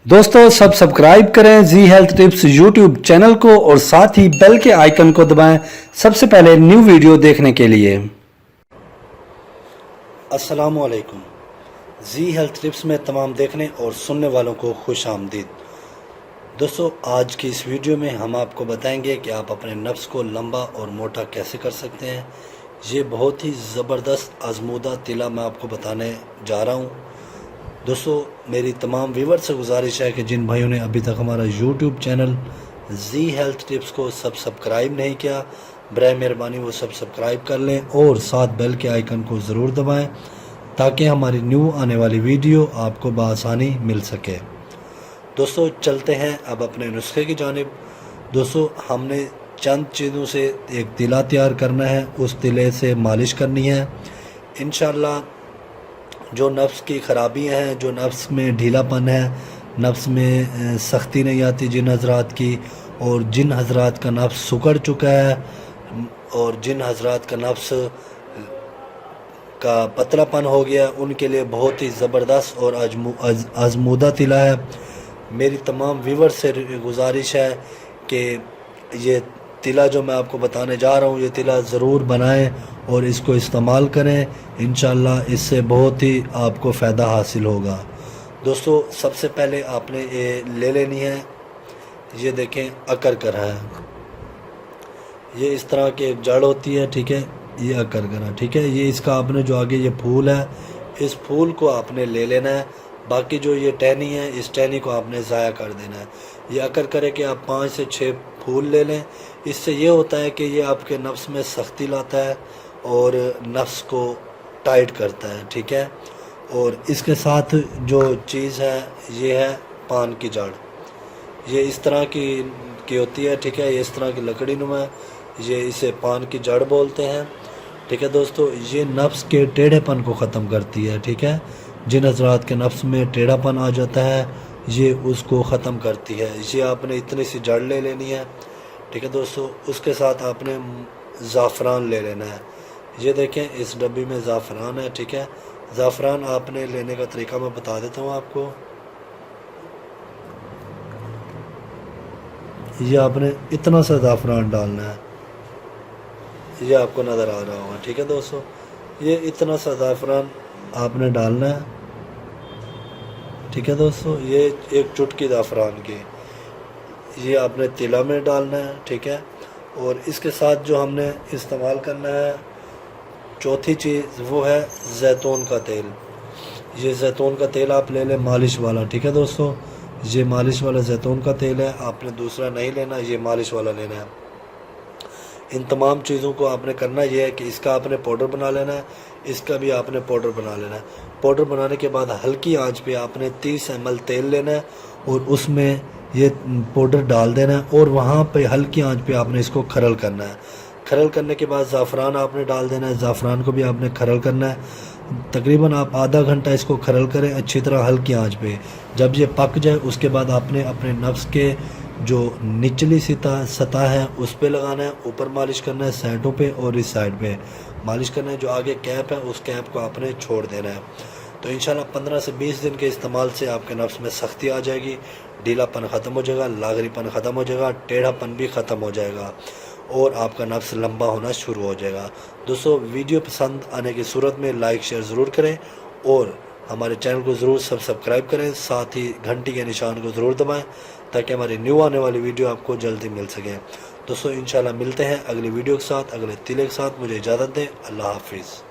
दोस्तों सब सब्सक्राइब करें जी हेल्थ टिप्स यूट्यूब चैनल को और साथ ही बेल के आइकन को दबाएं सबसे पहले न्यू वीडियो देखने के लिए। अस्सलामु अलैकुम। जी हेल्थ टिप्स में तमाम देखने और सुनने वालों को खुश आमदीद। दोस्तों आज की इस वीडियो में हम आपको बताएंगे कि आप अपने नफ्स को लंबा और मोटा कैसे कर सकते हैं। ये बहुत ही ज़बरदस्त आजमूदा तिला मैं आपको बताने जा रहा हूँ। दोस्तों मेरी तमाम व्यूअर्स से गुजारिश है कि जिन भाइयों ने अभी तक हमारा यूट्यूब चैनल जी हेल्थ टिप्स को सब्सक्राइब नहीं किया, बराए मेहरबानी वो सब्सक्राइब कर लें और साथ बेल के आइकन को ज़रूर दबाएं ताकि हमारी न्यू आने वाली वीडियो आपको बआसानी मिल सके। दोस्तों चलते हैं अब अपने नुस्खे की जानिब। दोस्तों हमने चंद चीज़ों से एक तिला तैयार करना है, उस तिले से मालिश करनी है। इंशाअल्लाह जो नफ्स की ख़राबियाँ हैं, जो नफ्स में ढीलापन है, नफ्स में सख्ती नहीं आती जिन हजरात की, और जिन हजरात का नफ्स सुकड़ चुका है और जिन हजरात का नफ्स का पतलापन हो गया, उनके लिए बहुत ही ज़बरदस्त और आजमूदा तिला है। मेरी तमाम व्यूअर्स से गुजारिश है कि ये तिला जो मैं आपको बताने जा रहा हूँ, ये तिला ज़रूर बनाएं और इसको इस्तेमाल करें। इंशाअल्लाह इससे बहुत ही आपको फ़ायदा हासिल होगा। दोस्तों सबसे पहले आपने ये ले लेनी है, ये देखें अकरकरा है, ये इस तरह की एक जड़ होती है, ठीक है, ये अकरकरा, ठीक है। ये इसका आपने जो आगे ये फूल है, इस फूल को आपने ले लेना है। बाकी जो ये टहनी है, इस टहनी को आपने ज़ाया कर देना है। ये अकरकरे के आप 5 से 6 फूल ले लें। इससे ये होता है कि ये आपके नफ्स में सख्ती लाता है और नफ्स को टाइट करता है, ठीक है। और इसके साथ जो चीज़ है ये है पान की जड़। ये इस तरह की होती है, ठीक है, ये इस तरह की लकड़ी नुमा, ये इसे पान की जड़ बोलते हैं, ठीक है। दोस्तों ये नफ्स के टेढ़ेपन को ख़त्म करती है, ठीक है। जिन हजरात के नफ्स में टेढ़ापन आ जाता है ये उसको ख़त्म करती है। ये आपने इतनी सी जड़ ले लेनी है, ठीक है दोस्तों। उसके साथ आपने ज़ाफ़रान ले लेना है। ये देखें इस डब्बी में ज़ाफ़रान है, ठीक है। ज़ाफ़रान आपने लेने का तरीका मैं बता देता हूँ आपको। ये आपने इतना सा ज़ाफ़रान डालना है, ये आपको नज़र आ रहा होगा, ठीक है दोस्तों। ये इतना सा ज़ाफ़रान आपने डालना है, ठीक है दोस्तों। ये एक चुटकी ज़ाफ़रान की ये आपने तिला में डालना है, ठीक है। और इसके साथ जो हमने इस्तेमाल करना है चौथी चीज़ वो है जैतून का तेल। ये जैतून का तेल आप ले लें मालिश वाला, ठीक है दोस्तों। ये मालिश वाला जैतून का तेल है, आपने दूसरा नहीं लेना, ये मालिश वाला लेना है। इन तमाम चीज़ों को आपने करना ये है कि इसका आपने पाउडर बना लेना है, इसका भी आपने पाउडर बना लेना है। पाउडर बनाने के बाद हल्की आंच पे आपने 30 ml तेल लेना है और उसमें ये पाउडर डाल देना है और वहाँ पे हल्की आंच पे आपने इसको खरल करना है। खरल करने के बाद ज़ाफ़रान आपने डाल देना है, ज़ाफ़रान को भी आपने खरल करना है। तकरीबन आप आधा घंटा इसको खरल करें अच्छी तरह हल्की आंच पे। जब ये पक जाए उसके बाद आपने अपने नफ्स के जो निचली सतह है उस पे लगाना है, ऊपर मालिश करना है, साइडों पे और इस साइड पे मालिश करना है। जो आगे कैप है उस कैप को आपने छोड़ देना है। तो इंशाल्लाह 15 से 20 दिन के इस्तेमाल से आपके नफ्स में सख्ती आ जाएगी, ढीलापन ख़त्म हो जाएगा, लागरीपन ख़त्म हो जाएगा, टेढ़ापन भी ख़त्म हो जाएगा और आपका नफ्स लंबा होना शुरू हो जाएगा। दोस्तों वीडियो पसंद आने की सूरत में लाइक शेयर ज़रूर करें और हमारे चैनल को ज़रूर सब्सक्राइब करें, साथ ही घंटी के निशान को ज़रूर दबाएं ताकि हमारी न्यू आने वाली वीडियो आपको जल्दी मिल सके। दोस्तों इंशाल्लाह मिलते हैं अगली वीडियो के साथ, अगले तिले के साथ। मुझे इजाज़त दें। अल्लाह हाफिज़।